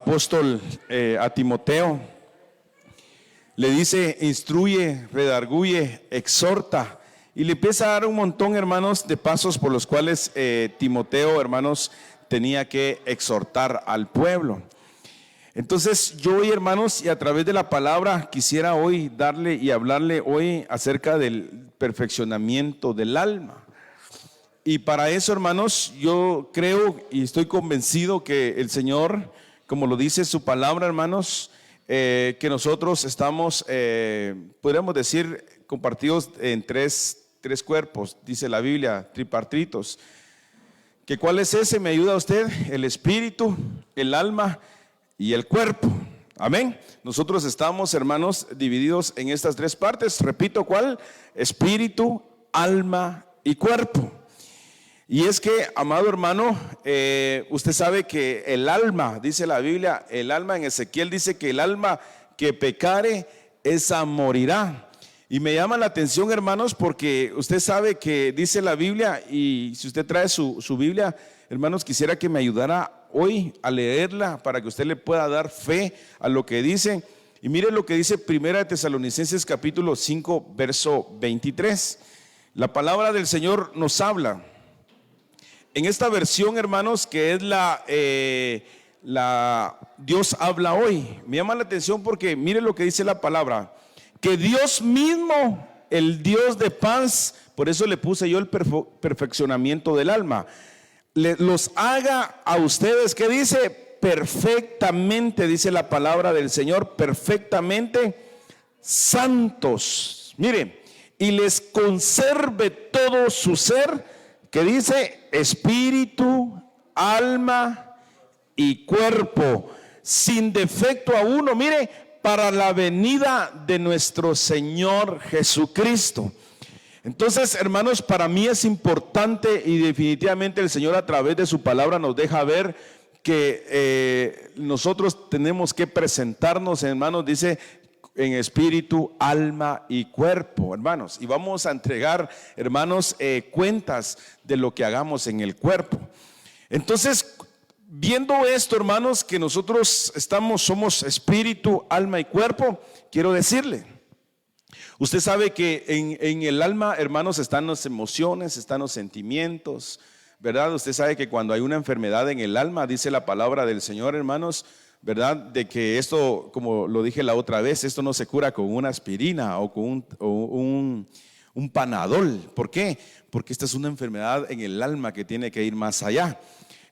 apóstol a Timoteo, le dice: instruye, redarguye, exhorta, y le empieza a dar un montón, hermanos, de pasos por los cuales Timoteo, hermanos, tenía que exhortar al pueblo. Entonces yo hoy, hermanos, y a través de la palabra quisiera hoy darle y hablarle hoy acerca del perfeccionamiento del alma. Y para eso, hermanos, yo creo y estoy convencido que el Señor, como lo dice su palabra, hermanos, que nosotros estamos, podríamos decir, compartidos en tres cuerpos, dice la Biblia, tripartitos. ¿Que cuál es ese? ¿Me ayuda usted? El espíritu, el alma y el cuerpo. Amén. Nosotros estamos, hermanos, divididos en estas tres partes. Repito, ¿cuál? Espíritu, alma y cuerpo. Y es que, amado hermano, usted sabe que el alma, dice la Biblia, el alma en Ezequiel dice que el alma que pecare, esa morirá. Y me llama la atención, hermanos, porque usted sabe que dice la Biblia, y si usted trae su Biblia, hermanos, quisiera que me ayudara hoy a leerla para que usted le pueda dar fe a lo que dice. Y mire lo que dice Primera de Tesalonicenses capítulo 5, verso 23. La palabra del Señor nos habla. En esta versión, hermanos, que es la Dios habla hoy, me llama la atención porque mire lo que dice la palabra: que Dios mismo, el Dios de paz, por eso le puse yo el perfeccionamiento del alma, los haga a ustedes, ¿qué dice? Perfectamente, dice la palabra del Señor, perfectamente santos. Mire, y les conserve todo su ser, que dice espíritu, alma y cuerpo, sin defecto alguno, mire, para la venida de nuestro Señor Jesucristo. Entonces, hermanos, para mí es importante, y definitivamente el Señor a través de su palabra nos deja ver que nosotros tenemos que presentarnos, hermanos, dice, en espíritu, alma y cuerpo, hermanos, y vamos a entregar, hermanos, cuentas de lo que hagamos en el cuerpo. Entonces, viendo esto, hermanos, que nosotros somos espíritu, alma y cuerpo, quiero decirle, usted sabe que en el alma, hermanos, están las emociones, están los sentimientos, ¿verdad? Usted sabe que cuando hay una enfermedad en el alma, dice la palabra del Señor, hermanos, ¿verdad? De que esto, como lo dije la otra vez, esto no se cura con una aspirina o con un Panadol. ¿Por qué? Porque esta es una enfermedad en el alma que tiene que ir más allá.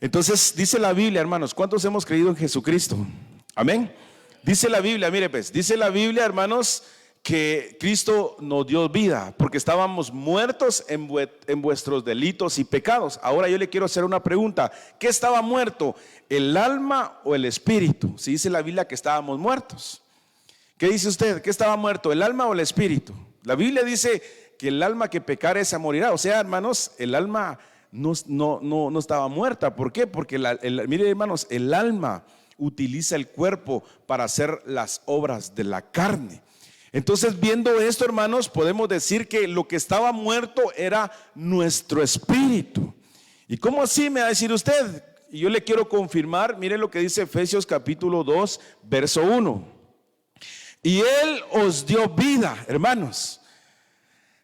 Entonces dice la Biblia, hermanos, ¿cuántos hemos creído en Jesucristo? Amén. Dice la Biblia, mire pues, dice la Biblia, hermanos, que Cristo nos dio vida porque estábamos muertos en vuestros delitos y pecados. Ahora yo le quiero hacer una pregunta: ¿qué estaba muerto? ¿El alma o el espíritu? Si dice la Biblia que estábamos muertos, ¿qué dice usted? ¿Qué estaba muerto? ¿El alma o el espíritu? La Biblia dice que el alma que pecare, esa morirá. O sea, hermanos, el alma no estaba muerta. ¿Por qué? Porque mire, hermanos, el alma utiliza el cuerpo para hacer las obras de la carne. Entonces, viendo esto, hermanos, podemos decir que lo que estaba muerto era nuestro espíritu. ¿Y cómo así, me va a decir usted? Y yo le quiero confirmar, mire lo que dice Efesios capítulo 2, verso 1. Y Él os dio vida, hermanos.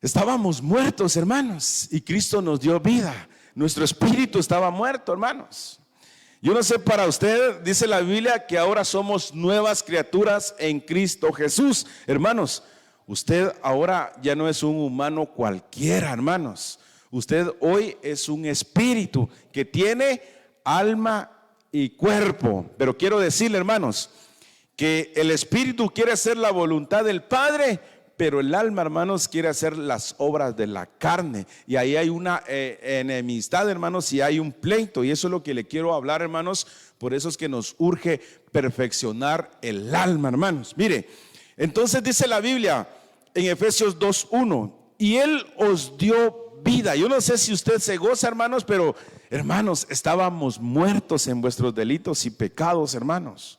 Estábamos muertos, hermanos, y Cristo nos dio vida. Nuestro espíritu estaba muerto, hermanos. Yo no sé para usted, dice la Biblia que ahora somos nuevas criaturas en Cristo Jesús. Hermanos, usted ahora ya no es un humano cualquiera, hermanos. Usted hoy es un espíritu que tiene alma y cuerpo. Pero quiero decirle, hermanos, que el espíritu quiere hacer la voluntad del Padre, pero el alma, hermanos, quiere hacer las obras de la carne. Y ahí hay una enemistad, hermanos, y hay un pleito. Y eso es lo que le quiero hablar, hermanos. Por eso es que nos urge perfeccionar el alma, hermanos. Mire, entonces dice la Biblia en Efesios 2:1, y Él os dio vida. Yo no sé si usted se goza, hermanos, pero hermanos, estábamos muertos en vuestros delitos y pecados, hermanos.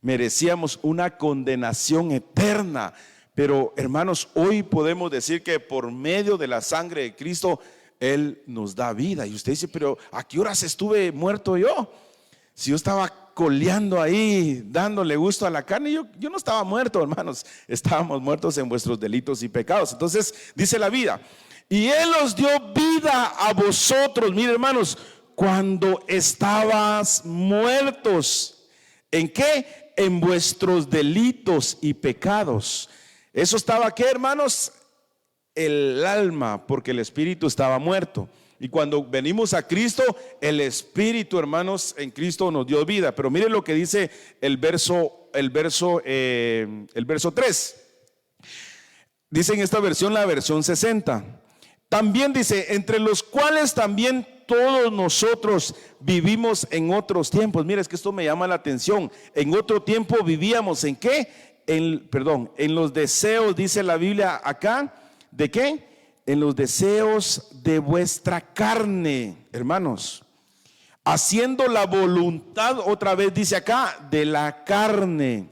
Merecíamos una condenación eterna. Pero, hermanos, hoy podemos decir que por medio de la sangre de Cristo, Él nos da vida. Y usted dice, pero ¿a qué horas estuve muerto yo? Si yo estaba coleando ahí, dándole gusto a la carne. Yo no estaba muerto, hermanos, estábamos muertos en vuestros delitos y pecados. Entonces dice la vida, y Él os dio vida a vosotros, mire hermanos, cuando estabas muertos. ¿En qué? En vuestros delitos y pecados. Eso estaba, ¿qué, hermanos? El alma, porque el espíritu estaba muerto. Y cuando venimos a Cristo, el espíritu, hermanos, en Cristo nos dio vida. Pero miren lo que dice el verso 3. Dice en esta versión, la versión 60. También dice, entre los cuales también todos nosotros vivimos en otros tiempos. Mira, es que esto me llama la atención. En otro tiempo vivíamos ¿en qué? En los deseos, dice la Biblia acá. ¿De qué? En los deseos de vuestra carne, hermanos, haciendo la voluntad, otra vez dice acá, de la carne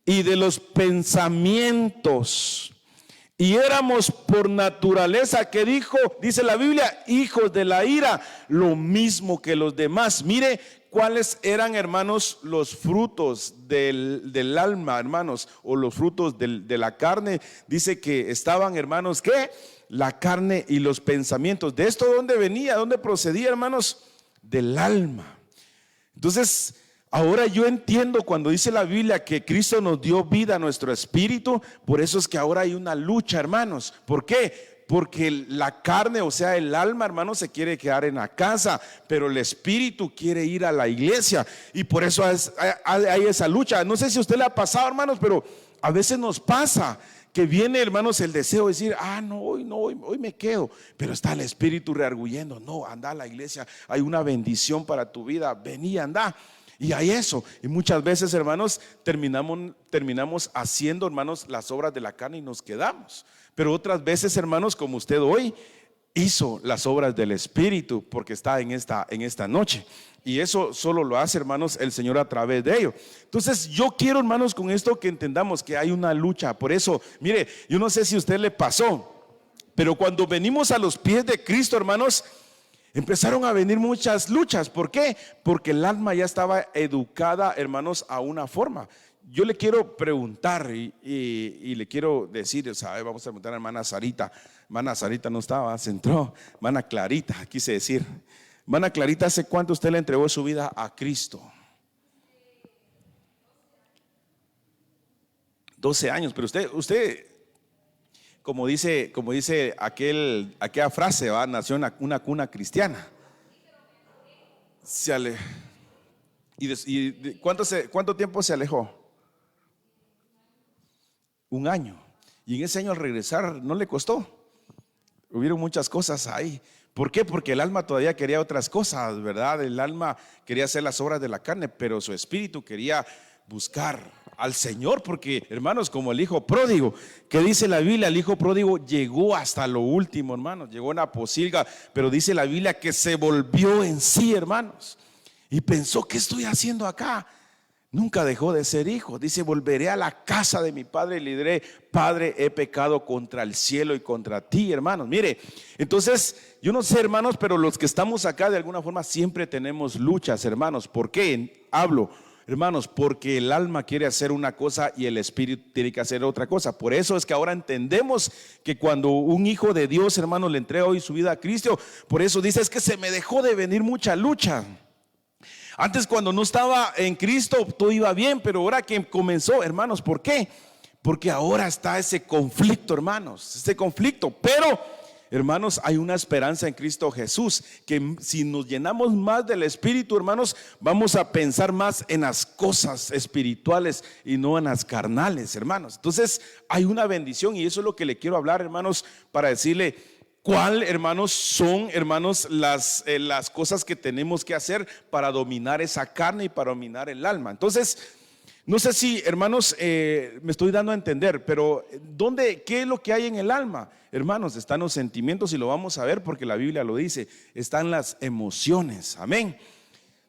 y de los pensamientos. Y éramos por naturaleza, que dice la Biblia, hijos de la ira, lo mismo que los demás. Mire cuáles eran, hermanos, los frutos del alma, hermanos, o los frutos de la carne. Dice que estaban, hermanos, ¿qué? La carne y los pensamientos. ¿De esto dónde venía? ¿Dónde procedía, hermanos? Del alma. Entonces, ahora yo entiendo cuando dice la Biblia que Cristo nos dio vida a nuestro espíritu. Por eso es que ahora hay una lucha, hermanos. ¿Por qué? Porque la carne, o sea el alma, hermanos, se quiere quedar en la casa, pero el espíritu quiere ir a la iglesia. Y por eso hay esa lucha. No sé si a usted le ha pasado, hermanos, pero a veces nos pasa que viene, hermanos, el deseo de decir, hoy me quedo, pero está el espíritu rearguyendo, no, anda a la iglesia, hay una bendición para tu vida, vení, anda. Y hay eso, y muchas veces, hermanos, terminamos haciendo, hermanos, las obras de la carne y nos quedamos. Pero otras veces, hermanos, como usted hoy hizo las obras del espíritu, porque está en esta noche. Y eso solo lo hace, hermanos, el Señor a través de ello. Entonces yo quiero, hermanos, con esto que entendamos que hay una lucha. Por eso, mire, yo no sé si a usted le pasó, pero cuando venimos a los pies de Cristo, hermanos, empezaron a venir muchas luchas. ¿Por qué? Porque el alma ya estaba educada, hermanos, a una forma. Yo le quiero preguntar y le quiero decir, o sea, vamos a preguntar a hermana Sarita. Hermana Sarita no estaba, se entró. Hermana Clarita, quise decir. Hermana Clarita, ¿hace cuánto usted le entregó su vida a Cristo? 12 años, pero usted como dice aquella frase, ¿va? Nació en una cuna cristiana. ¿Cuánto tiempo se alejó? 1 año. Y en ese año al regresar no le costó. Hubieron muchas cosas ahí. ¿Por qué? Porque el alma todavía quería otras cosas, ¿verdad? El alma quería hacer las obras de la carne, pero su espíritu quería buscar al Señor, porque, hermanos, como el hijo pródigo, que dice la Biblia, el hijo pródigo llegó hasta lo último, hermanos, llegó a una posilga, pero dice la Biblia que se volvió en sí, hermanos, y pensó, ¿qué estoy haciendo acá? Nunca dejó de ser hijo. Dice, volveré a la casa de mi padre y le diré, Padre, he pecado contra el cielo y contra ti, hermanos. Mire, entonces, yo no sé, hermanos, pero los que estamos acá de alguna forma siempre tenemos luchas, hermanos. ¿Por qué hablo? Hermanos, porque el alma quiere hacer una cosa y el espíritu tiene que hacer otra cosa. Por eso es que ahora entendemos que cuando un hijo de Dios, hermanos, le entrega hoy su vida a Cristo, por eso dice, es que se me dejó de venir mucha lucha. Antes, cuando no estaba en Cristo, todo iba bien, pero ahora que comenzó, hermanos, ¿por qué? Porque ahora está ese conflicto, hermanos, ese conflicto. Pero, hermanos, hay una esperanza en Cristo Jesús, que si nos llenamos más del Espíritu, hermanos, vamos a pensar más en las cosas espirituales y no en las carnales, hermanos. Entonces, hay una bendición, y eso es lo que le quiero hablar, hermanos, para decirle ¿cuál, hermanos, son, hermanos, las cosas que tenemos que hacer para dominar esa carne y para dominar el alma? Entonces, no sé si, hermanos, me estoy dando a entender, pero ¿qué es lo que hay en el alma? Hermanos, están los sentimientos, y lo vamos a ver porque la Biblia lo dice. Están las emociones, amén.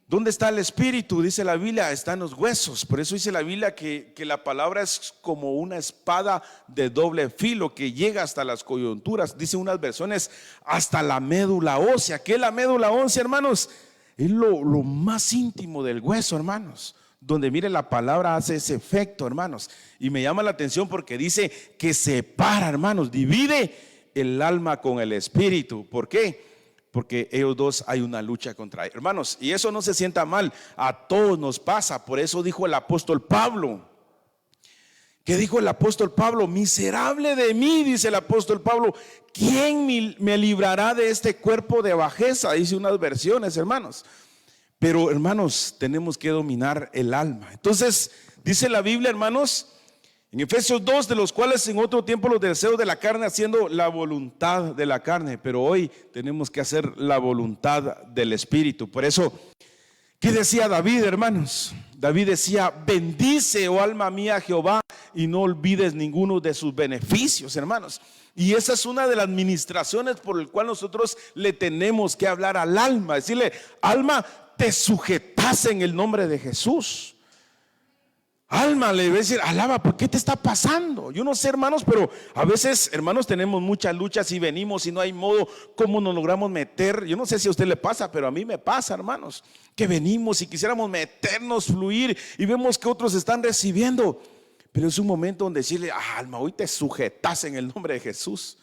¿Dónde está el espíritu? Dice la Biblia, están los huesos. Por eso dice la Biblia que la palabra es como una espada de doble filo que llega hasta las coyunturas. Dice unas versiones hasta la médula ósea. ¿Qué es la médula ósea, hermanos? Es lo más íntimo del hueso, hermanos, donde mire la palabra hace ese efecto, hermanos. Y me llama la atención porque dice que separa, hermanos, divide el alma con el espíritu. ¿Por qué? Porque ellos dos hay una lucha contra ellos, hermanos. Y eso no se sienta mal, a todos nos pasa. Por eso dijo el apóstol Pablo. ¿Qué dijo el apóstol Pablo? Miserable de mí, dice el apóstol Pablo, ¿quién me librará de este cuerpo de bajeza? Dice unas versiones, hermanos. Pero, hermanos, tenemos que dominar el alma. Entonces, dice la Biblia, hermanos, en Efesios 2, de los cuales en otro tiempo los deseos de la carne haciendo la voluntad de la carne, pero hoy tenemos que hacer la voluntad del Espíritu. Por eso, ¿qué decía David, hermanos? David decía, bendice, oh alma mía, a Jehová, y no olvides ninguno de sus beneficios, hermanos. Y esa es una de las administraciones por el cual nosotros le tenemos que hablar al alma, decirle, alma, te sujetas en el nombre de Jesús. Alma, le voy a decir, alaba, ¿por qué te está pasando? Yo no sé, hermanos, pero a veces, hermanos, tenemos muchas luchas y venimos y no hay modo cómo nos logramos meter. Yo no sé si a usted le pasa, pero a mí me pasa, hermanos, que venimos y quisiéramos meternos, fluir y vemos que otros están recibiendo. Pero es un momento donde decirle, alma, hoy te sujetas en el nombre de Jesús.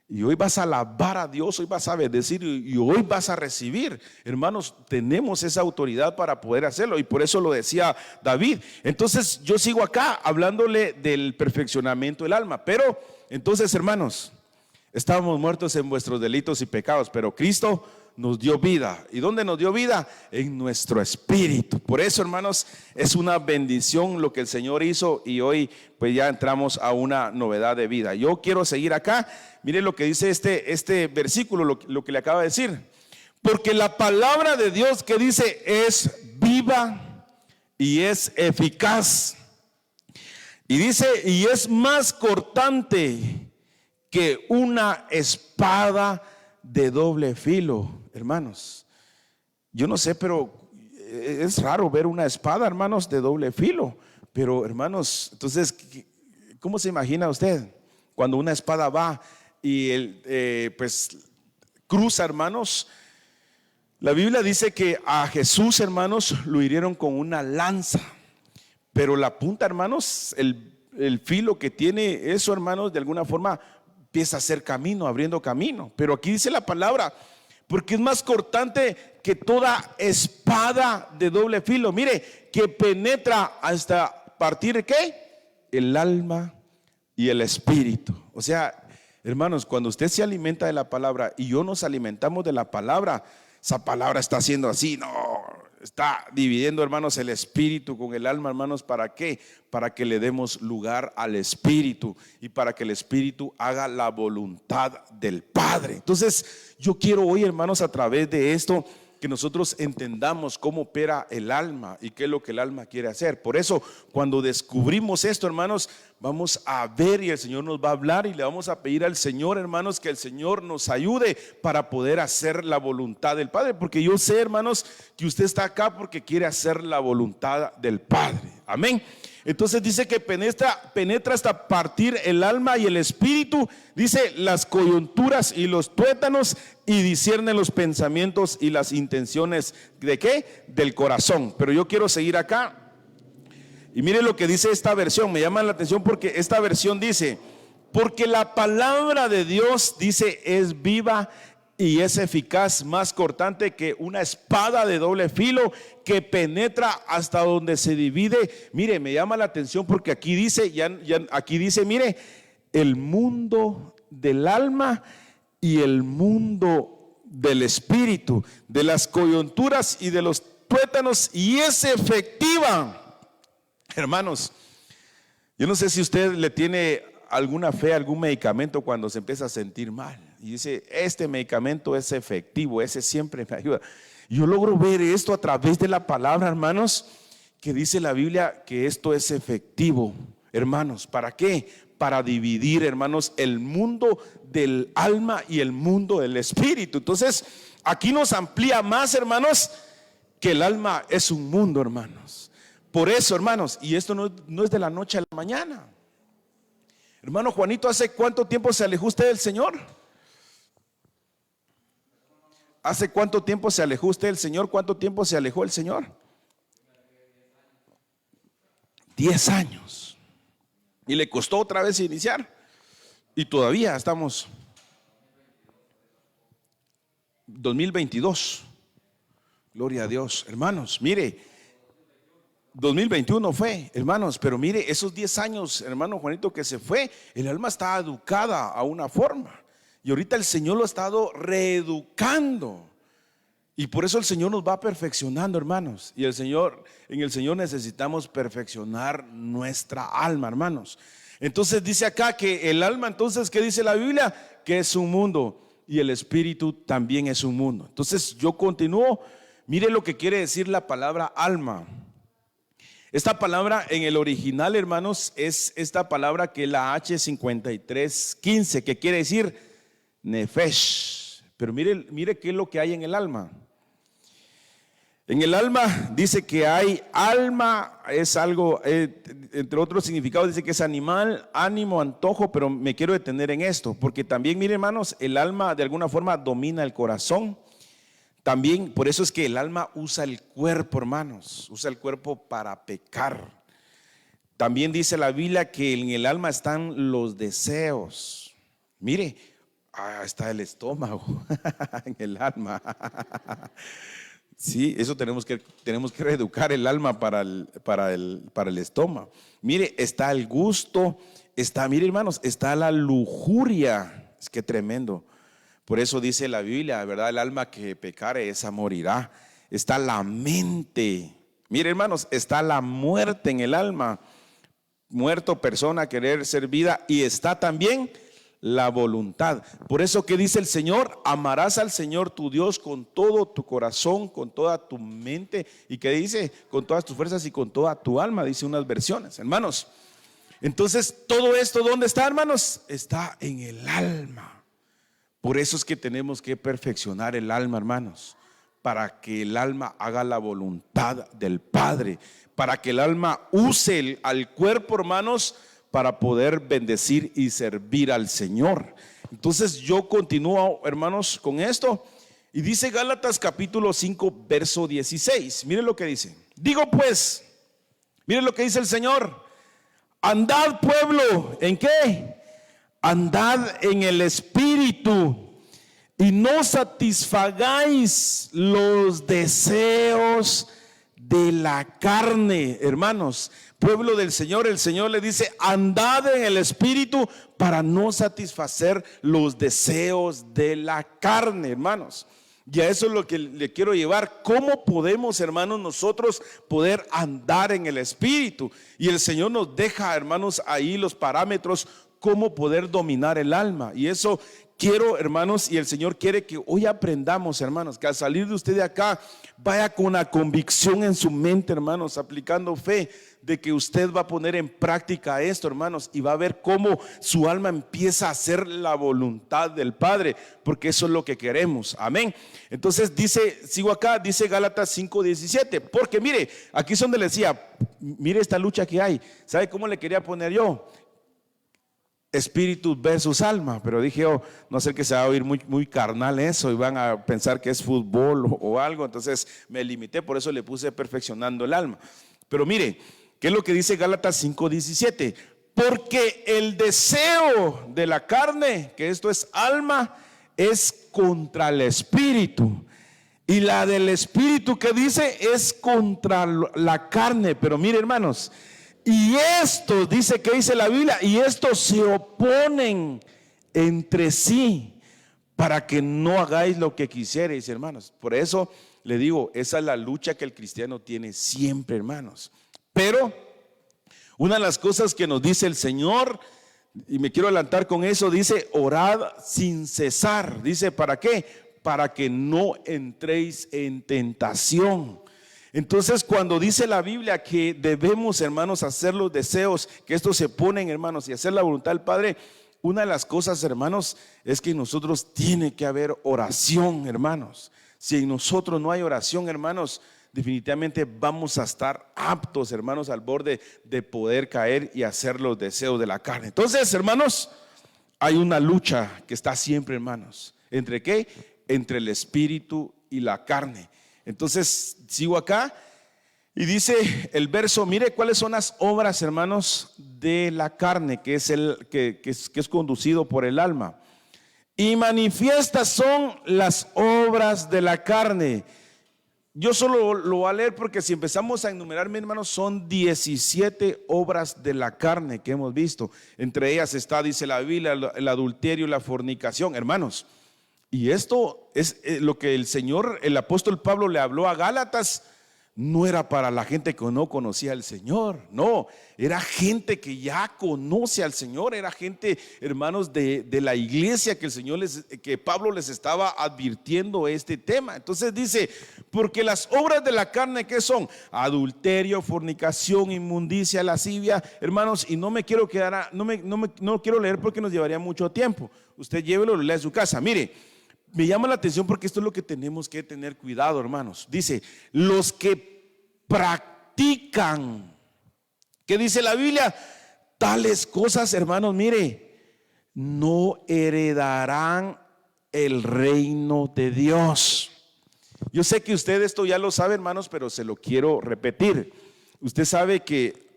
Y hoy vas a alabar a Dios, hoy vas a bendecir y hoy vas a recibir. Hermanos, tenemos esa autoridad para poder hacerlo y por eso lo decía David. Entonces yo sigo acá hablándole del perfeccionamiento del alma. Pero entonces, hermanos, estábamos muertos en vuestros delitos y pecados, pero Cristo nos dio vida. ¿Y dónde nos dio vida? En nuestro espíritu. Por eso, hermanos, es una bendición lo que el Señor hizo y hoy pues ya entramos a una novedad de vida. Yo quiero seguir acá. Mire lo que dice este versículo, lo que le acaba de decir. Porque la palabra de Dios que dice es viva y es eficaz. Y dice, y es más cortante que una espada de doble filo. Hermanos, yo no sé, pero es raro ver una espada, hermanos, de doble filo. Pero, hermanos, entonces, ¿cómo se imagina usted cuando una espada va y pues cruza, hermanos? La Biblia dice que a Jesús, hermanos, lo hirieron con una lanza, pero la punta, hermanos, el filo que tiene eso, hermanos, de alguna forma empieza a hacer camino, abriendo camino. Pero aquí dice la palabra, porque es más cortante que toda espada de doble filo. Mire, que penetra hasta partir ¿qué? El alma y el espíritu. O sea, hermanos, cuando usted se alimenta de la palabra y yo nos alimentamos de la palabra, esa palabra está haciendo así, no, está dividiendo, hermanos, el espíritu con el alma, hermanos. ¿Para qué? Para que le demos lugar al espíritu y para que el espíritu haga la voluntad del Padre. Entonces, yo quiero hoy, hermanos, a través de esto, que nosotros entendamos cómo opera el alma y qué es lo que el alma quiere hacer. Por eso, cuando descubrimos esto, hermanos, vamos a ver y el Señor nos va a hablar y le vamos a pedir al Señor, hermanos, que el Señor nos ayude para poder hacer la voluntad del Padre. Porque yo sé, hermanos, que usted está acá porque quiere hacer la voluntad del Padre. Amén. Entonces dice que penetra hasta partir el alma y el espíritu, dice las coyunturas y los tuétanos, y discierne los pensamientos y las intenciones ¿de qué? Del corazón. Pero yo quiero seguir acá y mire lo que dice esta versión. Me llama la atención porque esta versión dice, porque la palabra de Dios, dice, es viva y es eficaz, más cortante que una espada de doble filo, que penetra hasta donde se divide. Mire, me llama la atención porque aquí dice, aquí dice, mire, el mundo del alma y el mundo del espíritu, de las coyunturas y de los tuétanos, y es efectiva. Hermanos, yo no sé si usted le tiene alguna fe, algún medicamento cuando se empieza a sentir mal y dice, este medicamento es efectivo, ese siempre me ayuda. Yo logro ver esto a través de la palabra, hermanos, que dice la Biblia que esto es efectivo, hermanos. ¿Para qué? Para dividir, hermanos, el mundo del alma y el mundo del espíritu. Entonces, aquí nos amplía más, hermanos, que el alma es un mundo, hermanos. Por eso, hermanos, y esto no es de la noche a la mañana. Hermano Juanito, ¿hace cuánto tiempo se alejó usted del Señor? ¿Hace cuánto tiempo se alejó usted del Señor? ¿Cuánto tiempo se alejó el Señor? 10 años. Y le costó otra vez iniciar. Y todavía estamos 2022. Gloria a Dios. Hermanos, mire, 2021 fue, hermanos, pero mire, esos 10 años, hermano Juanito, que se fue, el alma está educada a una forma. Y ahorita el Señor lo ha estado reeducando. Y por eso el Señor nos va perfeccionando, hermanos. Y en el Señor necesitamos perfeccionar nuestra alma, hermanos. Entonces dice acá que el alma, entonces, ¿qué dice la Biblia? Que es un mundo, y el espíritu también es un mundo. Entonces yo continúo. Mire lo que quiere decir la palabra alma. Esta palabra en el original, hermanos, es esta palabra que es la H5315, que quiere decir nefesh. Pero mire qué es lo que hay en el alma. En el alma dice que hay alma, es algo, entre otros significados, dice que es animal, ánimo, antojo, pero me quiero detener en esto, porque también, mire, hermanos, el alma de alguna forma domina el corazón. También, por eso es que el alma usa el cuerpo, hermanos, usa el cuerpo para pecar. También dice la Biblia que en el alma están los deseos. Mire, está el estómago en el alma. Sí, eso tenemos que reeducar el alma para el estómago. Mire, está el gusto, mire, hermanos, está la lujuria. Es que tremendo. Por eso dice la Biblia, ¿verdad? El alma que pecare, esa morirá. Está la mente. Mire, hermanos, está la muerte en el alma. Muerto, persona, querer ser vida. Y está también la voluntad. Por eso que dice el Señor, amarás al Señor tu Dios con todo tu corazón, con toda tu mente. Y que dice, con todas tus fuerzas y con toda tu alma, dice unas versiones, hermanos. Entonces, todo esto, ¿dónde está, hermanos? Está en el alma. Por eso es que tenemos que perfeccionar el alma, hermanos, para que el alma haga la voluntad del Padre, para que el alma use al cuerpo, hermanos, para poder bendecir y servir al Señor. Entonces yo continúo, hermanos, con esto. Y dice Gálatas capítulo 5, verso 16. Miren lo que dice. Digo pues, miren lo que dice el Señor. Andad, pueblo, ¿en qué? Andad en el espíritu y no satisfagáis los deseos de la carne. Hermanos, pueblo del Señor, el Señor le dice, andad en el espíritu para no satisfacer los deseos de la carne, hermanos. Y a eso es lo que le quiero llevar. ¿Cómo podemos, hermanos, nosotros poder andar en el espíritu? Y el Señor nos deja, hermanos, ahí los parámetros, cómo poder dominar el alma. Y eso quiero, hermanos, y el Señor quiere que hoy aprendamos, hermanos, que al salir de usted de acá, vaya con una convicción en su mente, hermanos, aplicando fe, de que usted va a poner en práctica esto, hermanos, y va a ver cómo su alma empieza a hacer la voluntad del Padre, porque eso es lo que queremos, amén. Entonces dice, sigo acá, dice Gálatas 5:17, porque mire, aquí es donde le decía, mire esta lucha que hay. ¿Sabe cómo le quería poner yo? Espíritu versus alma, pero dije, no sé, que se va a oír muy carnal eso y van a pensar que es fútbol o algo. Entonces me limité, por eso le puse perfeccionando el alma. Pero mire, ¿qué es lo que dice Gálatas 5:17? Porque el deseo de la carne, que esto es alma, es contra el espíritu, y la del espíritu, que dice, es contra la carne. Pero mire, hermanos, y esto dice, que dice la Biblia, y estos se oponen entre sí para que no hagáis lo que quisierais, hermanos. Por eso le digo, esa es la lucha que el cristiano tiene siempre, hermanos. Pero una de las cosas que nos dice el Señor, y me quiero adelantar con eso, dice, orad sin cesar. Dice, ¿para qué? Para que no entréis en tentación. Entonces, cuando dice la Biblia que debemos, hermanos, hacer los deseos, que estos se ponen, hermanos, y hacer la voluntad del Padre, una de las cosas, hermanos, es que en nosotros tiene que haber oración, hermanos. Si en nosotros no hay oración, hermanos, definitivamente vamos a estar aptos, hermanos, al borde de poder caer y hacer los deseos de la carne. Entonces, hermanos, hay una lucha que está siempre, hermanos. ¿Entre qué? entre el espíritu y la carne. Entonces sigo acá y dice el verso, mire cuáles son las obras, hermanos, de la carne, que es conducido por el alma. Y manifiestas son las obras de la carne. Yo solo lo voy a leer porque si empezamos a enumerar, mis hermanos, son 17 obras de la carne que hemos visto. Entre ellas está, dice la Biblia, el adulterio y la fornicación, hermanos. Y esto es lo que el apóstol Pablo le habló a Gálatas. No era para la gente que no conocía al Señor, no, era gente que ya conoce al Señor, era gente, hermanos, de la iglesia que Pablo les estaba advirtiendo este tema. Entonces dice, porque las obras de la carne, ¿qué son? Adulterio, fornicación, inmundicia, lascivia, hermanos, y no quiero leer porque nos llevaría mucho tiempo. Usted llévelo, lo lea en su casa. Mire, me llama la atención porque esto es lo que tenemos que tener cuidado, hermanos. Dice, los que practican, ¿qué dice la Biblia? Tales cosas, hermanos, mire, no heredarán el reino de Dios. Yo sé que usted esto ya lo sabe, hermanos, pero se lo quiero repetir. Usted sabe que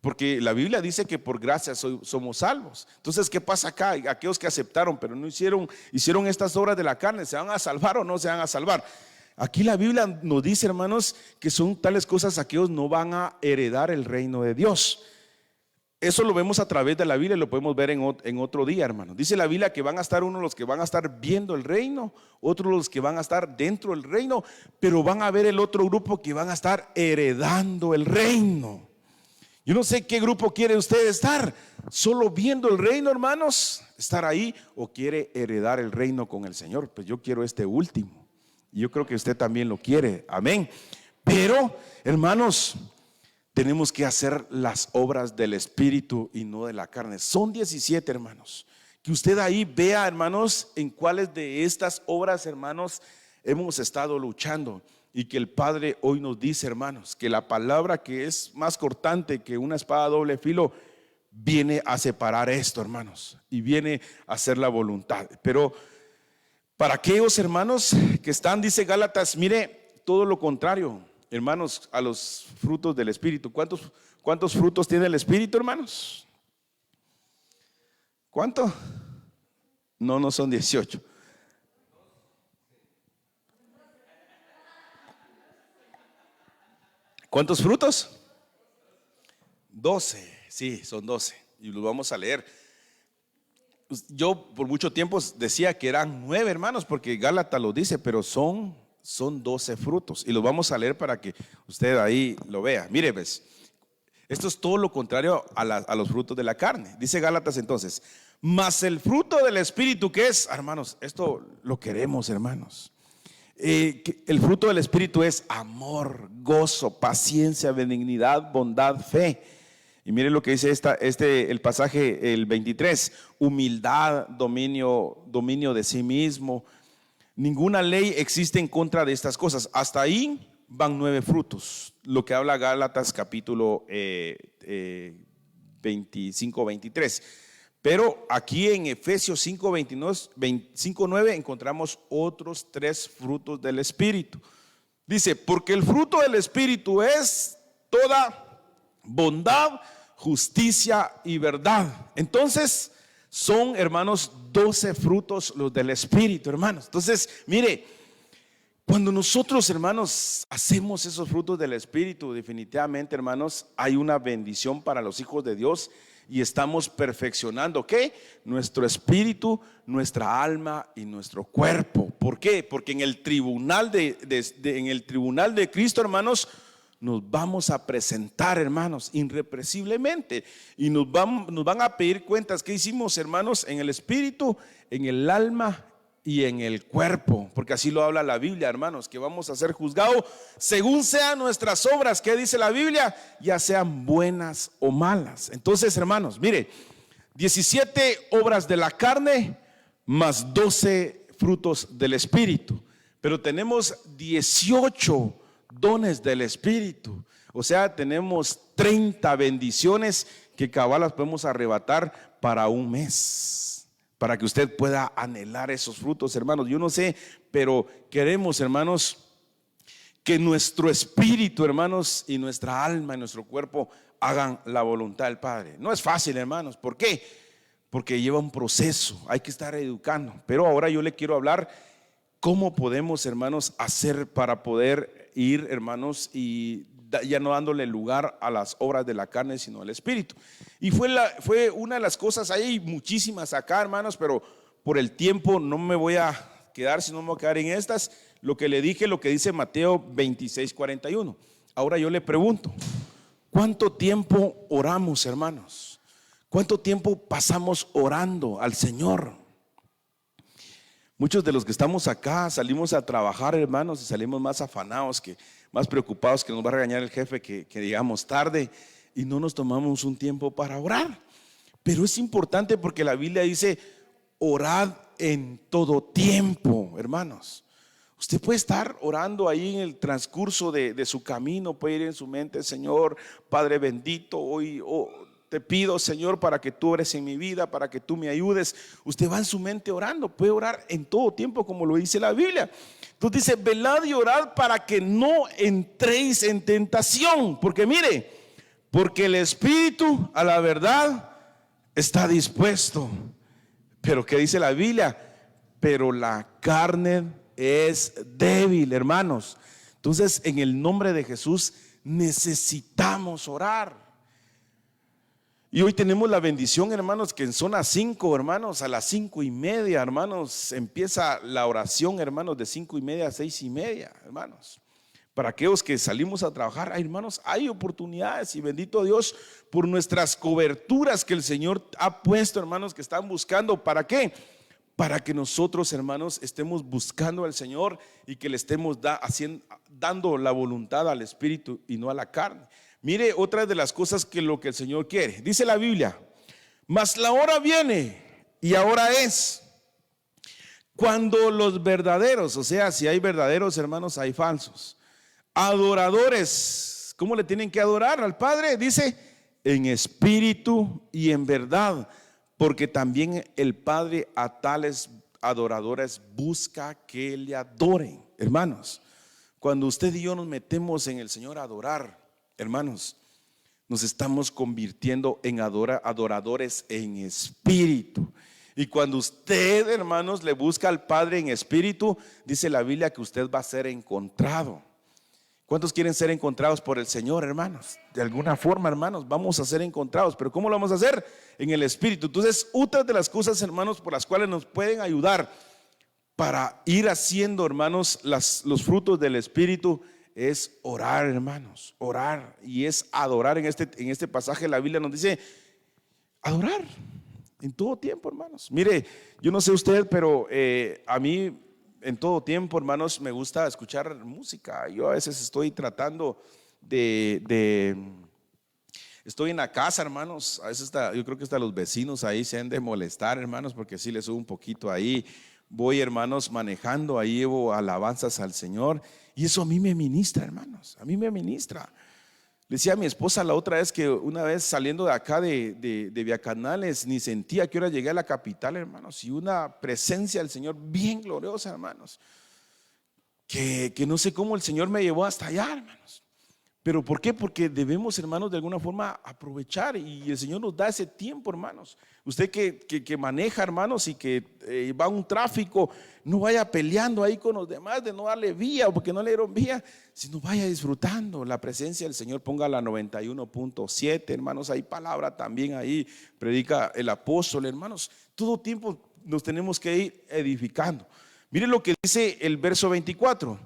porque la Biblia dice que por gracia somos salvos. Entonces, ¿qué pasa acá? Aquellos que aceptaron, pero no hicieron estas obras de la carne, ¿se van a salvar o no se van a salvar? Aquí la Biblia nos dice, hermanos, que son tales cosas, aquellos no van a heredar el reino de Dios. Eso lo vemos a través de la Biblia y lo podemos ver en otro día, hermanos. Dice la Biblia que van a estar unos los que van a estar viendo el reino, otros los que van a estar dentro del reino, pero van a ver el otro grupo que van a estar heredando el reino. Yo no sé qué grupo quiere usted estar, solo viendo el reino, hermanos, estar ahí, o quiere heredar el reino con el Señor. Pues yo quiero este último, y yo creo que usted también lo quiere, amén. Pero, hermanos, tenemos que hacer las obras del Espíritu y no de la carne. Son 17, hermanos, que usted ahí vea, hermanos, en cuáles de estas obras, hermanos, hemos estado luchando. Y que el Padre hoy nos dice, hermanos, que la palabra que es más cortante que una espada de doble filo viene a separar esto, hermanos, y viene a hacer la voluntad. Pero para aquellos, hermanos, que están, dice Gálatas, mire, todo lo contrario, hermanos, a los frutos del Espíritu. ¿Cuántos frutos tiene el Espíritu, hermanos? ¿Cuánto? No son 18. ¿Cuántos frutos? 12, sí, son 12. Y los vamos a leer. Yo por mucho tiempo decía que eran 9, hermanos, porque Gálatas lo dice, pero son 12 frutos. Y los vamos a leer para que usted ahí lo vea. Mire, ves, esto es todo lo contrario a los frutos de la carne. Dice Gálatas entonces, mas el fruto del Espíritu, ¿qué es? Hermanos, esto lo queremos, hermanos. El fruto del Espíritu es amor, gozo, paciencia, benignidad, bondad, fe. Y miren lo que dice el pasaje, el 23, humildad, dominio de sí mismo. Ninguna ley existe en contra de estas cosas. Hasta ahí van 9 frutos, lo que habla Gálatas capítulo 25, 23. Pero aquí en Efesios 5:9 encontramos otros 3 frutos del Espíritu. Dice, porque el fruto del Espíritu es toda bondad, justicia y verdad. Entonces son, hermanos, 12 frutos los del Espíritu, hermanos. Entonces, mire, cuando nosotros, hermanos, hacemos esos frutos del Espíritu, definitivamente, hermanos, hay una bendición para los hijos de Dios. Y estamos perfeccionando, ¿qué? Nuestro espíritu, nuestra alma y nuestro cuerpo. ¿Por qué? Porque en el tribunal de Cristo, hermanos, nos vamos a presentar, hermanos, irrepresiblemente. Y nos van a pedir cuentas. ¿Qué hicimos, hermanos? En el espíritu, en el alma y en el cuerpo, porque así lo habla la Biblia, hermanos, que vamos a ser juzgados según sean nuestras obras. ¿Qué dice la Biblia? Ya sean buenas o malas. Entonces, hermanos, mire, 17 obras de la carne más 12 frutos del Espíritu, pero tenemos 18 dones del Espíritu. O sea, tenemos 30 bendiciones que cabal las podemos arrebatar para un mes. para que usted pueda anhelar esos frutos, hermanos. Yo no sé, pero queremos, hermanos, que nuestro espíritu, hermanos, y nuestra alma y nuestro cuerpo hagan la voluntad del Padre. No es fácil, hermanos. ¿Por qué? Porque lleva un proceso, hay que estar educando. Pero ahora yo le quiero hablar cómo podemos, hermanos, hacer para poder ir, hermanos, y ya no dándole lugar a las obras de la carne, sino al espíritu. Y fue una de las cosas, hay muchísimas acá, hermanos, pero por el tiempo no me voy a quedar, sino me voy a quedar en estas. Lo que le dije, lo que dice Mateo 26:41. Ahora yo le pregunto, ¿cuánto tiempo oramos, hermanos? ¿Cuánto tiempo pasamos orando al Señor? Muchos de los que estamos acá salimos a trabajar, hermanos, y salimos más afanados, más preocupados que nos va a regañar el jefe que llegamos tarde y no nos tomamos un tiempo para orar. Pero es importante porque la Biblia dice, orad en todo tiempo, hermanos. Usted puede estar orando ahí en el transcurso de su camino, puede ir en su mente, Señor, Padre bendito, hoy te pido, Señor, para que tú ores en mi vida, para que tú me ayudes. Usted va en su mente orando, puede orar en todo tiempo, como lo dice la Biblia. Entonces dice, velad y orad para que no entréis en tentación. Porque mire, porque el espíritu a la verdad está dispuesto. Pero ¿qué dice la Biblia? Pero la carne es débil, hermanos. Entonces, en el nombre de Jesús necesitamos orar. Y hoy tenemos la bendición, hermanos, que en zona 5, hermanos, a las 5:30, hermanos, empieza la oración, hermanos, de 5:30 a 6:30, hermanos. Para aquellos que salimos a trabajar, hermanos, hay oportunidades, y bendito Dios por nuestras coberturas que el Señor ha puesto, hermanos, que están buscando. ¿Para qué? Para que nosotros, hermanos, estemos buscando al Señor y que le estemos dando la voluntad al Espíritu y no a la carne. Mire, otra de las cosas que lo que el Señor quiere, dice la Biblia, mas la hora viene y ahora es cuando los verdaderos, o sea, si hay verdaderos, hermanos, hay falsos adoradores. ¿Cómo le tienen que adorar al Padre? Dice, en espíritu y en verdad, porque también el Padre a tales adoradores busca que le adoren. Hermanos, cuando usted y yo nos metemos en el Señor a adorar, hermanos, nos estamos convirtiendo en adoradores en espíritu. Y cuando usted, hermanos, le busca al Padre en espíritu, dice la Biblia que usted va a ser encontrado. ¿Cuántos quieren ser encontrados por el Señor, hermanos? De alguna forma, hermanos, vamos a ser encontrados. Pero ¿cómo lo vamos a hacer? En el Espíritu. Entonces, otra de las cosas, hermanos, por las cuales nos pueden ayudar para ir haciendo, hermanos, los frutos del Espíritu es orar, hermanos. Orar, y es adorar. En este pasaje la Biblia nos dice adorar en todo tiempo, hermanos. Mire, yo no sé usted, pero a mí en todo tiempo, hermanos, me gusta escuchar música. Yo a veces estoy tratando estoy en la casa, hermanos. A veces yo creo que hasta los vecinos ahí se han de molestar, hermanos, porque sí les subo un poquito ahí. Voy, hermanos, manejando, ahí llevo alabanzas al Señor. Y eso a mí me ministra, hermanos. A mí me ministra. Le decía a mi esposa la otra vez que una vez saliendo de acá de Viacanales, ni sentía que ahora llegué a la capital, hermanos, y una presencia del Señor bien gloriosa, hermanos, que no sé cómo el Señor me llevó hasta allá, hermanos. ¿Pero por qué? Porque debemos, hermanos, de alguna forma aprovechar, y el Señor nos da ese tiempo, hermanos. Usted que maneja, hermanos, y que va a un tráfico, no vaya peleando ahí con los demás de no darle vía o porque no le dieron vía, sino vaya disfrutando la presencia del Señor. Ponga la 91.7, hermanos, hay palabra también ahí, predica el apóstol, hermanos. Todo tiempo nos tenemos que ir edificando. Mire lo que dice el verso 24.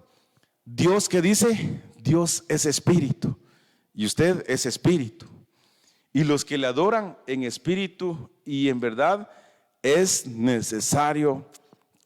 Dios, que dice, Dios es espíritu y usted es espíritu, y los que le adoran en espíritu y en verdad es necesario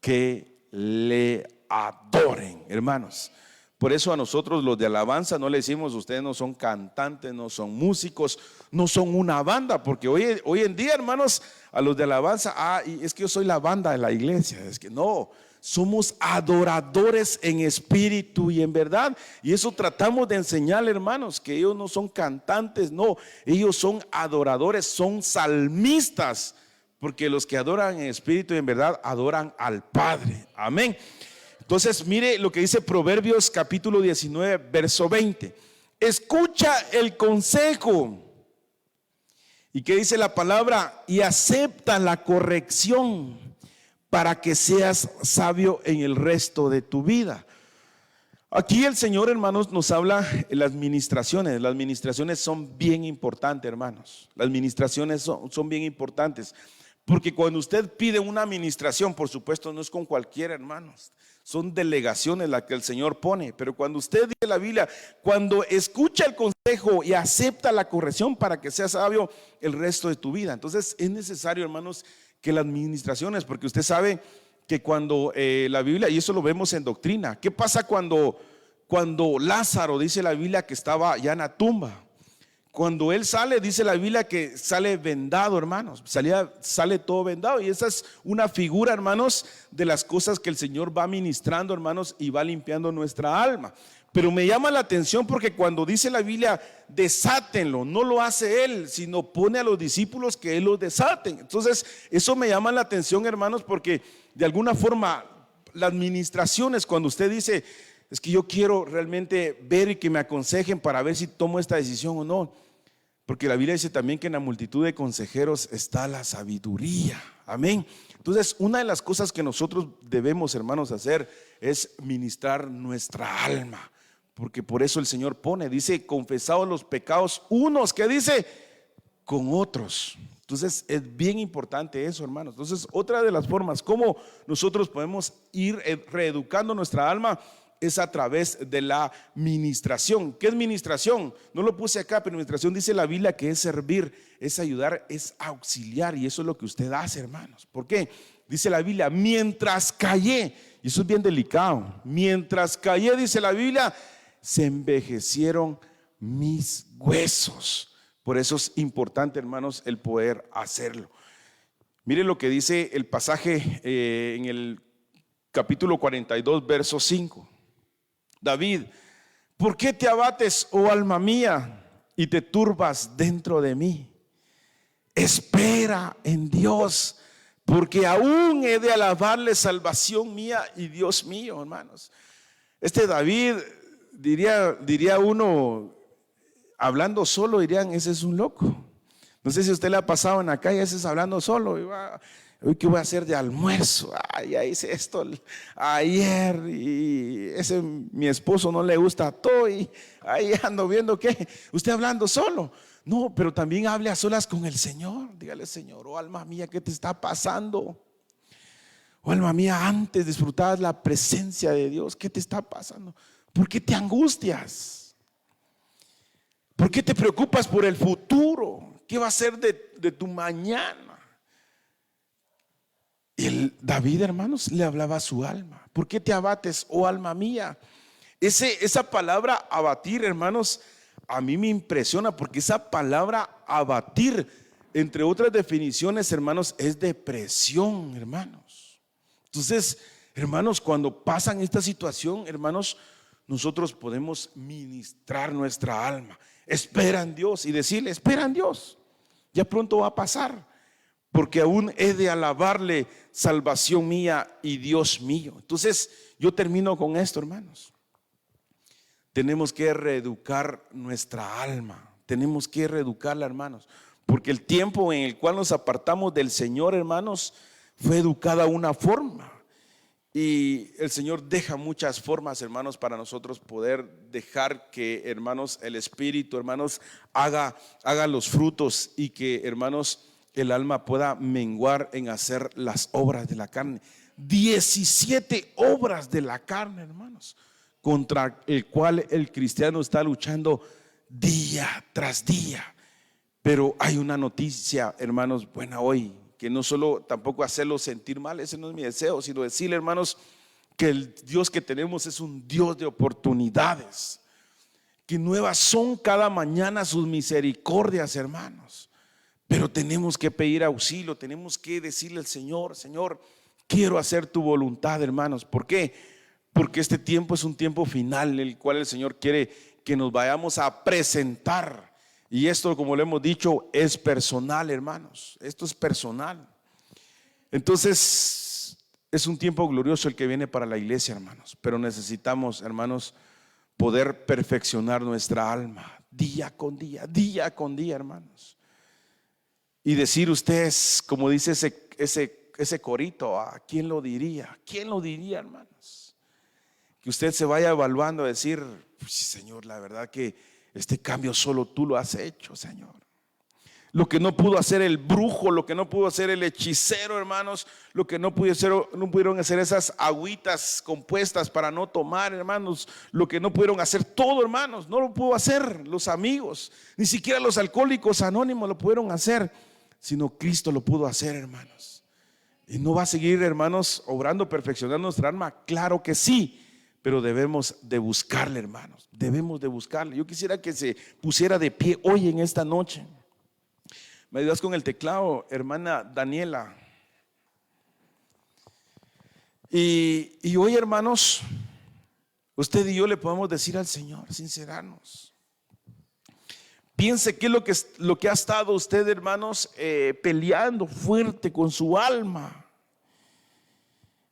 que le adoren, hermanos. Por eso a nosotros los de alabanza no le decimos, ustedes no son cantantes, no son músicos, no son una banda, porque hoy en día, hermanos, a los de alabanza, y es que yo soy la banda de la iglesia. Es que no, somos adoradores en espíritu y en verdad. Y eso tratamos de enseñar, hermanos, que ellos no son cantantes, no, ellos son adoradores, son salmistas. porque los que adoran en espíritu y en verdad adoran al Padre. Amén. Entonces mire lo que dice Proverbios capítulo 19 verso 20. Escucha el consejo. ¿Y qué dice la palabra? Y acepta la corrección para que seas sabio en el resto de tu vida. Aquí el Señor, hermanos, nos habla de las ministraciones. Las ministraciones son bien importantes, hermanos. Las ministraciones son bien importantes. Porque cuando usted pide una ministración, por supuesto, no es con cualquiera, hermanos. Son delegaciones las que el Señor pone. Pero cuando usted dice la Biblia, cuando escucha el consejo y acepta la corrección para que seas sabio el resto de tu vida. Entonces es necesario, hermanos, que las ministraciones, porque usted sabe que cuando la Biblia, y eso lo vemos en doctrina, ¿qué pasa cuando Lázaro, dice la Biblia, que estaba ya en la tumba? Cuando él sale, dice la Biblia que sale vendado, hermanos, sale todo vendado, y esa es una figura, hermanos, de las cosas que el Señor va ministrando, hermanos, y va limpiando nuestra alma. Pero me llama la atención porque cuando dice la Biblia, desátenlo, no lo hace él, sino pone a los discípulos que él los desaten. Entonces, eso me llama la atención, hermanos, porque de alguna forma las ministraciones, cuando usted dice, es que yo quiero realmente ver y que me aconsejen para ver si tomo esta decisión o no, porque la Biblia dice también que en la multitud de consejeros está la sabiduría. Amén. Entonces, una de las cosas que nosotros debemos, hermanos, hacer es ministrar nuestra alma. Porque por eso el Señor dice, confesados los pecados unos, que dice, con otros. Entonces es bien importante eso, hermanos. Entonces otra de las formas como nosotros podemos ir reeducando nuestra alma es a través de la ministración. ¿Qué es ministración? No lo puse acá, pero ministración dice la Biblia que es servir, es ayudar, es auxiliar. Y eso es lo que usted hace, hermanos. ¿Por qué? Dice la Biblia, mientras callé, y eso es bien delicado, mientras callé, dice la Biblia, se envejecieron mis huesos. Por eso es importante, hermanos, el poder hacerlo. Miren lo que dice el pasaje en el capítulo 42, verso 5. David, ¿por qué te abates, oh alma mía, y te turbas dentro de mí? Espera en Dios, porque aún he de alabarle, salvación mía y Dios mío, hermanos. David, diría uno, hablando solo, dirían, ese es un loco. No sé si a usted le ha pasado en la calle, ese es hablando solo. Hoy qué voy a hacer de almuerzo. Ya hice esto ayer y ese mi esposo no le gusta todo y ahí ando viendo qué. Usted hablando solo. No, pero también hable a solas con el Señor. Dígale, Señor, oh alma mía, ¿qué te está pasando? Oh alma mía, antes disfrutabas la presencia de Dios. ¿Qué te está pasando? ¿Por qué te angustias? ¿Por qué te preocupas por el futuro? ¿Qué va a ser de tu mañana? Y David, hermanos, le hablaba a su alma. ¿Por qué te abates, oh alma mía? Esa palabra abatir, hermanos, a mí me impresiona, porque esa palabra abatir, entre otras definiciones, hermanos, es depresión, hermanos. Entonces, hermanos, cuando pasan esta situación, hermanos, nosotros podemos ministrar nuestra alma. Espera en Dios y decirle, espera en Dios, ya pronto va a pasar, porque aún he de alabarle, salvación mía y Dios mío. Entonces yo termino con esto, hermanos. Tenemos que reeducar nuestra alma, tenemos que reeducarla, hermanos, porque el tiempo en el cual nos apartamos del Señor, hermanos, fue educada a una forma. Y el Señor deja muchas formas, hermanos, para nosotros poder dejar que, hermanos, el Espíritu, hermanos, haga los frutos y que, hermanos, el alma pueda menguar en hacer las obras de la carne. 17 obras de la carne, hermanos, contra el cual el cristiano está luchando día tras día. Pero hay una noticia, hermanos, buena hoy, que no solo tampoco hacerlo sentir mal, ese no es mi deseo, sino decirle, hermanos, que el Dios que tenemos es un Dios de oportunidades, que nuevas son cada mañana sus misericordias, hermanos. Pero tenemos que pedir auxilio, tenemos que decirle al Señor, Señor, quiero hacer tu voluntad, hermanos. ¿Por qué? Porque este tiempo es un tiempo final en el cual el Señor quiere que nos vayamos a presentar. Y esto, como lo hemos dicho, es personal, hermanos. Esto es personal. Entonces es un tiempo glorioso el que viene para la iglesia, hermanos, pero necesitamos, hermanos, poder perfeccionar nuestra alma día con día, hermanos. Y decir ustedes, como dice ese corito, ¿a quién lo diría? ¿Quién lo diría, hermanos? Que usted se vaya evaluando a decir, pues, Señor, la verdad que este cambio solo tú lo has hecho, Señor. Lo que no pudo hacer el brujo, lo que no pudo hacer el hechicero, hermanos, lo que no pudieron hacer esas agüitas compuestas para no tomar, hermanos, lo que no pudieron hacer todo, hermanos, no lo pudo hacer los amigos, ni siquiera los alcohólicos anónimos lo pudieron hacer, sino Cristo lo pudo hacer, hermanos. Y no va a seguir, hermanos, obrando, perfeccionando nuestra alma, claro que sí, pero debemos de buscarle, hermanos, debemos de buscarle. Yo quisiera que se pusiera de pie hoy en esta noche. ¿Me ayudas con el teclado, hermana Daniela? Y hoy, hermanos, usted y yo le podemos decir al Señor, sincerarnos. Piense qué es lo que ha estado usted, hermanos, peleando fuerte con su alma.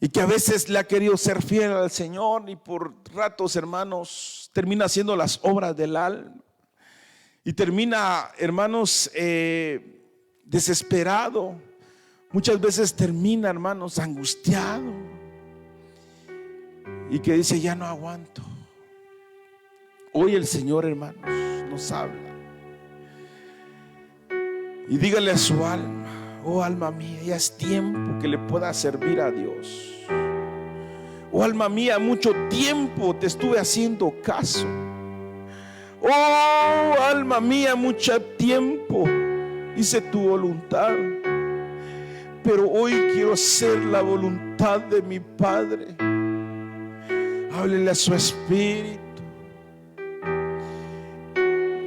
Y que a veces le ha querido ser fiel al Señor y por ratos, hermanos, termina haciendo las obras del alma. Y termina, hermanos, desesperado. Muchas veces termina, hermanos, angustiado. Y que dice, ya no aguanto. Hoy el Señor, hermanos, nos habla. Y dígale a su alma, oh alma mía, ya es tiempo que le pueda servir a Dios. Oh alma mía, mucho tiempo te estuve haciendo caso. Oh alma mía, mucho tiempo hice tu voluntad, pero hoy quiero hacer la voluntad de mi Padre. Háblele a su espíritu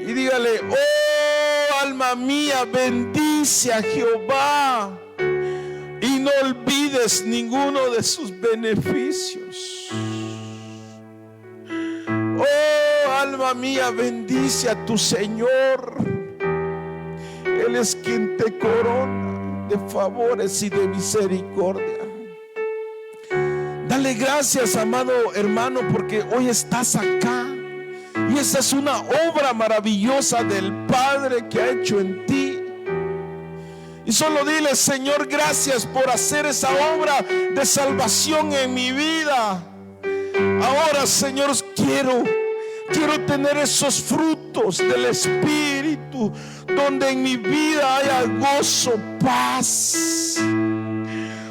y dígale, oh alma mía, bendice a Jehová y no olvides ninguno de sus beneficios. Oh alma mía, bendice a tu Señor. Él es quien te corona de favores y de misericordia. Dale gracias, amado hermano, porque hoy estás acá. Y esa es una obra maravillosa del Padre que ha hecho en ti. Y solo dile, Señor, gracias por hacer esa obra de salvación en mi vida. Ahora, Señor, quiero tener esos frutos del Espíritu, donde en mi vida haya gozo, paz.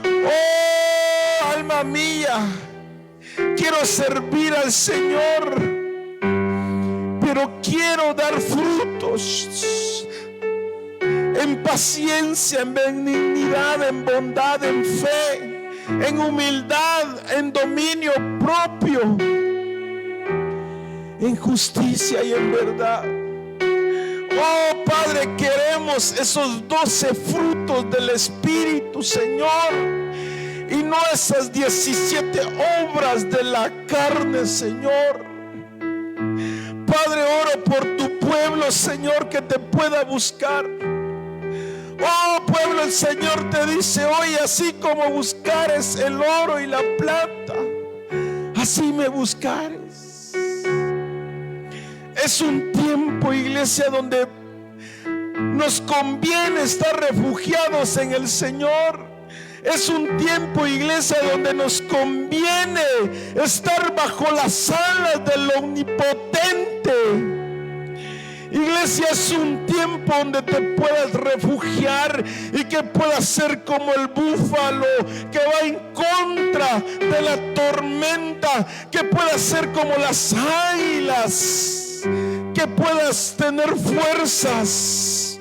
Oh, alma mía, quiero servir al Señor, pero quiero dar frutos en paciencia, en benignidad, en bondad, en fe, en humildad, en dominio propio, en justicia y en verdad. Oh Padre, queremos esos 12 frutos del Espíritu, Señor, y no esas 17 obras de la carne, Señor. Padre, oro por tu pueblo, Señor, que te pueda buscar. Oh pueblo, el Señor te dice hoy, así como buscares el oro y la plata, así me buscares. Es un tiempo, iglesia, donde nos conviene estar refugiados en el Señor. Es un tiempo, iglesia, donde nos conviene estar bajo las alas del Omnipotente. Iglesia, es un tiempo donde te puedas refugiar y que puedas ser como el búfalo que va en contra de la tormenta, que puedas ser como las águilas, que puedas tener fuerzas.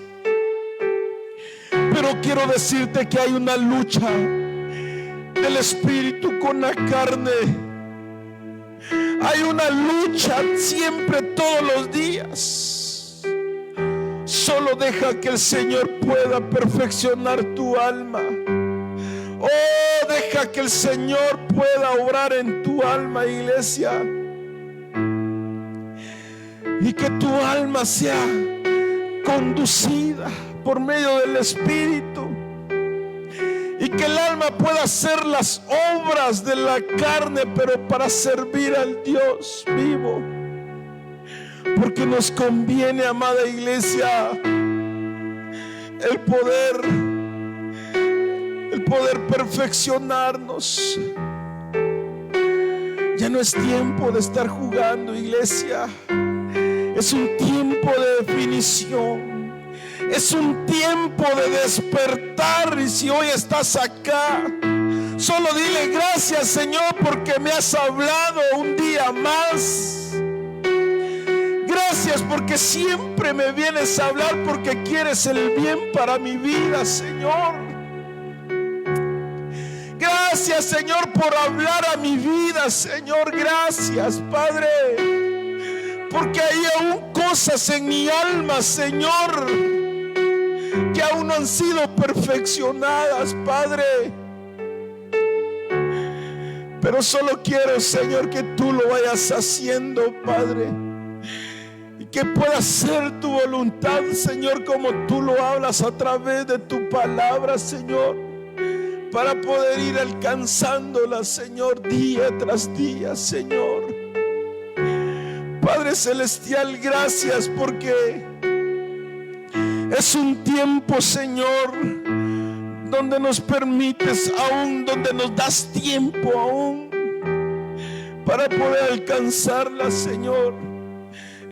Pero quiero decirte que hay una lucha del espíritu con la carne. Hay una lucha siempre, todos los días. Solo deja que el Señor pueda perfeccionar tu alma. Oh, deja que el Señor pueda obrar en tu alma, iglesia. Y que tu alma sea conducida por medio del Espíritu. Y que el alma pueda hacer las obras de la carne, pero para servir al Dios vivo. Porque nos conviene, amada iglesia, el poder perfeccionarnos. Ya no es tiempo de estar jugando, iglesia. Es un tiempo de definición. Es un tiempo de despertar. Y si hoy estás acá, solo dile gracias, Señor, porque me has hablado un día más. Gracias porque siempre me vienes a hablar, porque quieres el bien para mi vida, Señor. Gracias, Señor, por hablar a mi vida, Señor. Gracias, Padre, porque hay aún cosas en mi alma, Señor, que aún no han sido perfeccionadas, Padre. Pero solo quiero, Señor, que tú lo vayas haciendo, Padre, y que pueda ser tu voluntad, Señor, como tú lo hablas a través de tu palabra, Señor, para poder ir alcanzándola, Señor, día tras día, Señor. Padre celestial, gracias porque es un tiempo, Señor, donde nos permites aún, donde nos das tiempo aún para poder alcanzarla, Señor.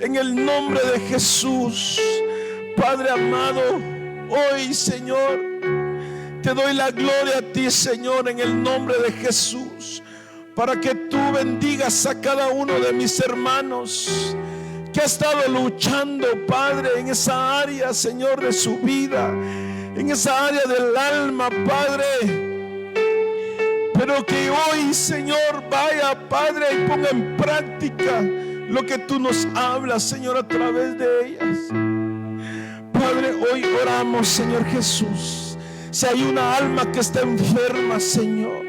En el nombre de Jesús, Padre amado, hoy, Señor, te doy la gloria a ti, Señor, en el nombre de Jesús, para que tú bendigas a cada uno de mis hermanos que ha estado luchando, Padre, en esa área, Señor, de su vida, en esa área del alma, Padre. Pero que hoy, Señor, vaya, Padre, y ponga en práctica lo que tú nos hablas, Señor, a través de ellas. Padre, hoy oramos, Señor Jesús, si hay una alma que está enferma, Señor,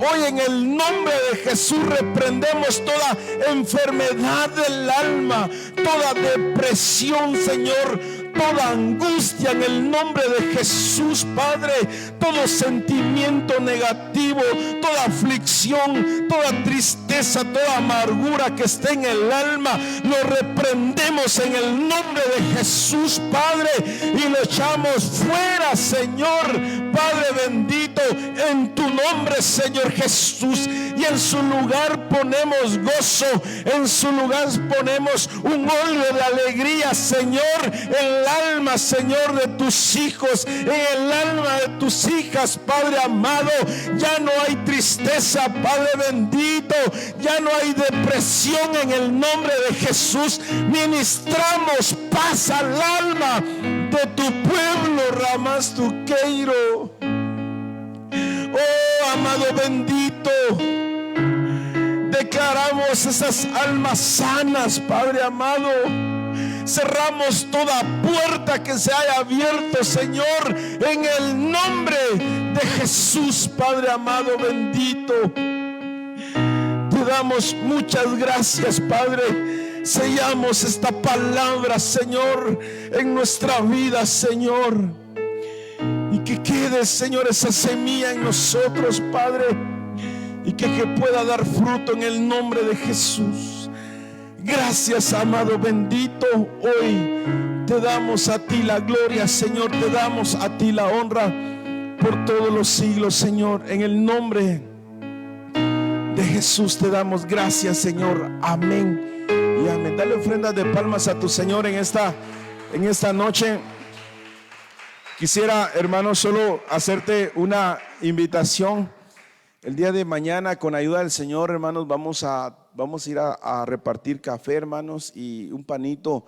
hoy en el nombre de Jesús reprendemos toda enfermedad del alma, toda depresión, Señor, toda angustia en el nombre de Jesús, Padre, todo sentimiento negativo, toda aflicción, toda tristeza, toda amargura que esté en el alma, lo reprendemos en el nombre de Jesús, Padre, y lo echamos fuera, Señor, Padre bendito, en tu nombre, Señor Jesús. Y en su lugar ponemos gozo, en su lugar ponemos un óleo de alegría, Señor, en el alma, Señor, de tus hijos, en el alma de tus hijas, Padre amado. Ya no hay tristeza, Padre bendito, ya no hay depresión, en el nombre de Jesús. Ministramos paz al alma de tu pueblo, Ramastuqueiro. Oh, amado bendito, declaramos esas almas sanas, Padre amado. Cerramos toda puerta que se haya abierto, Señor, en el nombre de Jesús, Padre amado bendito. Te damos muchas gracias, Padre. Sellamos esta palabra, Señor, en nuestra vida, Señor. Y que quede, Señor, esa semilla en nosotros, Padre, y que pueda dar fruto en el nombre de Jesús. Gracias, amado bendito. Hoy te damos a ti la gloria, Señor. Te damos a ti la honra por todos los siglos, Señor. En el nombre de Jesús te damos gracias, Señor. Amén y amén. Dale ofrendas de palmas a tu Señor en esta noche. Quisiera, hermano, solo hacerte una invitación. El día de mañana, con ayuda del Señor, hermanos, vamos a ir a repartir café, hermanos, y un panito